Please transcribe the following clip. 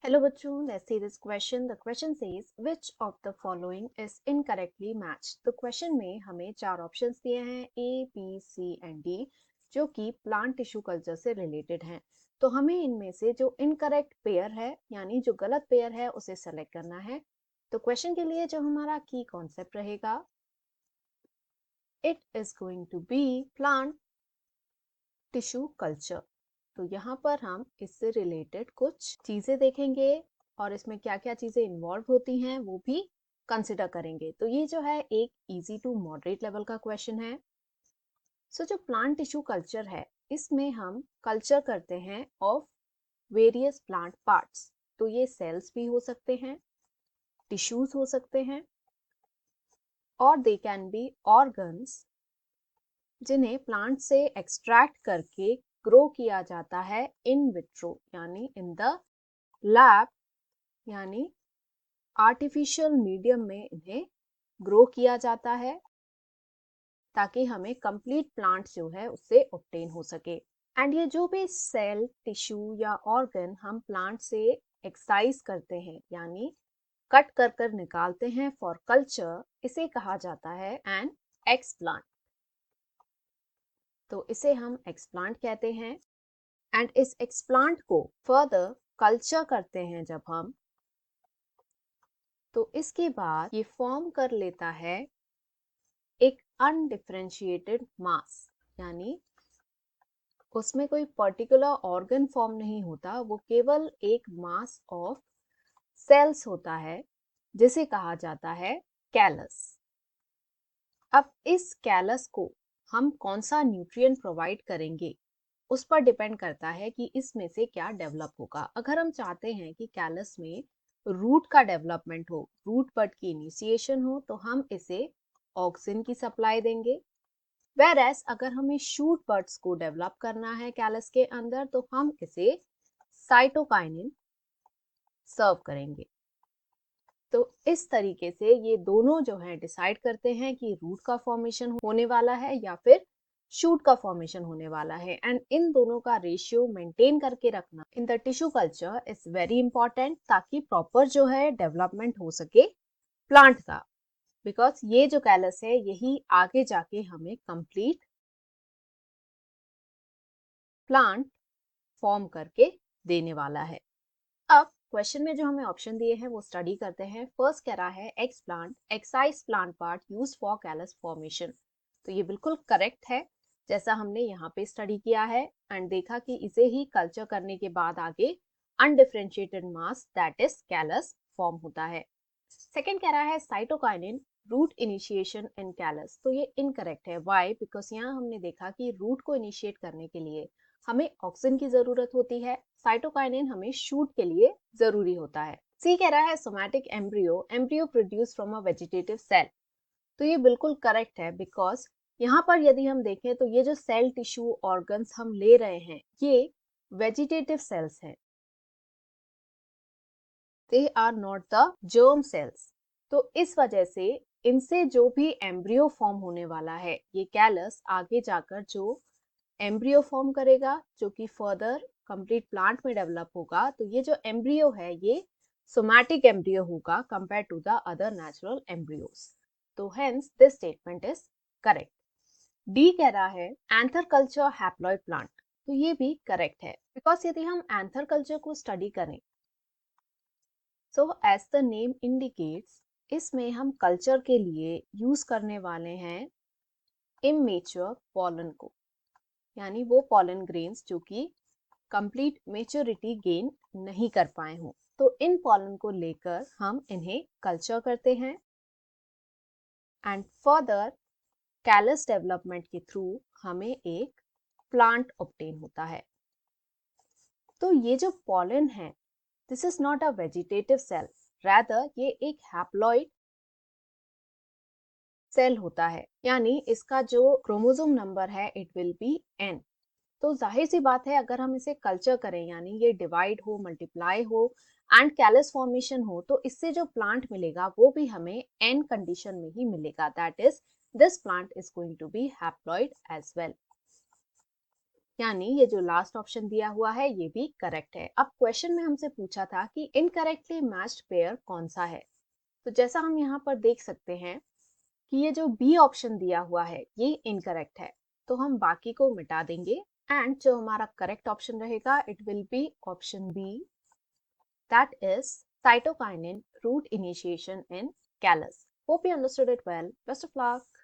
Hello बच्चों, let's see this question. The question says which of the following is incorrectly matched. तो question में हमें चार options दिए हैं A, B, C and D जो कि प्लांट टिश्यू कल्चर से रिलेटेड हैं. तो हमें इनमें से जो इनकरेक्ट पेयर है यानी जो गलत पेयर है उसे सेलेक्ट करना है. तो क्वेश्चन के लिए जो हमारा की कॉन्सेप्ट रहेगा, it is going to be plant tissue culture. तो यहाँ पर हम इससे रिलेटेड कुछ चीजें देखेंगे और इसमें क्या क्या चीजें इन्वॉल्व होती हैं वो भी कंसिडर करेंगे. तो ये जो है एक इजी टू मॉडरेट लेवल का क्वेश्चन है. जो प्लांट टिश्यू कल्चर है इसमें हम कल्चर करते हैं ऑफ वेरियस प्लांट पार्ट्स. तो ये सेल्स भी हो सकते हैं, टिश्यूज हो सकते हैं और दे कैन बी ऑर्गन्स जिन्हें प्लांट से एक्सट्रैक्ट करके ग्रो किया जाता है इन विट्रो यानी इन द लैब, यानी आर्टिफिशियल मीडियम में इन्हें ग्रो किया जाता है ताकि हमें कंप्लीट प्लांट जो है उससे ऑब्टेन हो सके. एंड ये जो भी सेल, टिश्यू या ऑर्गन हम प्लांट से एक्ससाइज करते हैं यानी कट कर कर निकालते हैं फॉर कल्चर, इसे कहा जाता है एन एक्सप्लांट. तो इसे हम एक्सप्लांट कहते हैं. एंड इस एक्सप्लांट को फर्दर कल्चर करते हैं जब हम, तो इसके बाद ये फॉर्म कर लेता है एक अनडिफरेंशिएटेड मास, यानी उसमें कोई पर्टिकुलर ऑर्गन फॉर्म नहीं होता, वो केवल एक मास ऑफ सेल्स होता है जिसे कहा जाता है कैलस. अब इस कैलस को हम कौन सा न्यूट्रिएंट प्रोवाइड करेंगे उस पर डिपेंड करता है कि इसमें से क्या डेवलप होगा. अगर हम चाहते हैं कि कैलस में रूट का डेवलपमेंट हो, रूट बड की इनिशिएशन हो, तो हम इसे ऑक्सिन की सप्लाई देंगे. वेरएस अगर हमें शूट बड्स को डेवलप करना है कैलस के अंदर तो हम इसे साइटोकाइनिन सर्व करेंगे. तो इस तरीके से ये दोनों जो है डिसाइड करते हैं कि रूट का फॉर्मेशन होने वाला है या फिर शूट का फॉर्मेशन होने वाला है. एंड इन दोनों का रेशियो मेंटेन करके रखना in the tissue culture is very important ताकि प्रॉपर जो है डेवलपमेंट हो सके प्लांट का. बिकॉज ये जो कैलस है यही आगे जाके हमें कंप्लीट प्लांट फॉर्म करके देने वाला है. अब क्वेश्चन में जो हमें ऑप्शन दिए हैं वो स्टडी करते हैं. फर्स्ट कह रहा है x plant excise plant part use for callus formation. तो ये बिल्कुल करेक्ट है जैसा हमने यहाँ पे स्टडी किया है एंड देखा कि इसे ही कल्चर करने के बाद आगे undifferentiated mass that is callus form होता है. सेकेंड कह रहा है साइटोकाइनिन रूट इनिशिएशन इन कैलस. तो ये इनकरेक्ट है. व्हाई? बिकॉज यहाँ हमने देखा कि रूट को इनिशिएट करने के लिए हमें ऑक्सिन की जरूरत होती है, साइटोकाइनिन हमें शूट के लिए जरूरी होता है. सी कह रहा है somatic embryo produce from a vegetative cell. तो ये बिल्कुल करेक्ट है बिकॉज यहाँ पर यदि हम देखें तो ये जो सेल, टिश्यू, ऑर्गन्स हम ले रहे हैं ये वेजिटेटिव सेल्स हैं. They are not the germ cells. तो इस वजह से इनसे जो भी एम्ब्रियो फॉर्म होने वाला है ये कैलस आगे जाकर जो एम्ब्रियो फॉर्म करेगा जो कि फर्दर कंप्लीट प्लांट में डेवलप होगा. तो ये जो एम्ब्रियो है ये सोमैटिक एम्ब्रियो होगा compare to the other natural embryos. तो hence this statement is correct. D कह रहा है एंथर कल्चर हैप्लॉइड प्लांट. तो ये भी करेक्ट है बिकॉज यदि हम एंथर कल्चर को स्टडी करें so as the name indicates इसमें हम कल्चर के लिए यूज करने वाले हैं इमेच्योर पॉलन को, यानी वो पॉलन ग्रेन्स जो कि कंप्लीट मेच्योरिटी गेन नहीं कर पाए हों. तो इन पॉलन को लेकर हम इन्हें कल्चर करते हैं एंड फर्दर कैलस डेवलपमेंट के थ्रू हमें एक प्लांट ऑब्टेन होता है. तो ये जो पॉलन है this is not a vegetative cell, rather ये एक हैप्लॉइड सेल होता है, यानी इसका जो क्रोमोसोम नंबर है इट विल बी n. तो जाहिर सी बात है अगर हम इसे कल्चर करें यानी ये डिवाइड हो, मल्टीप्लाई हो एंड कैलस फॉर्मेशन हो तो इससे जो प्लांट मिलेगा वो भी हमें n कंडीशन में ही मिलेगा. That is this plant is going to be haploid as well. यानी ये जो लास्ट ऑप्शन दिया हुआ है ये भी करेक्ट है। अब क्वेश्चन में हमसे पूछा था कि इनकरेक्टली मैच्ड पेयर कौन सा है। तो जैसा हम यहाँ पर देख सकते हैं कि ये जो बी ऑप्शन दिया हुआ है ये इनकरेक्ट है, तो हम बाकी को मिटा देंगे एंड जो हमारा करेक्ट ऑप्शन रहेगा it will be option B, that is cytokinin root initiation in callus. Hope you understood it well. Best of luck.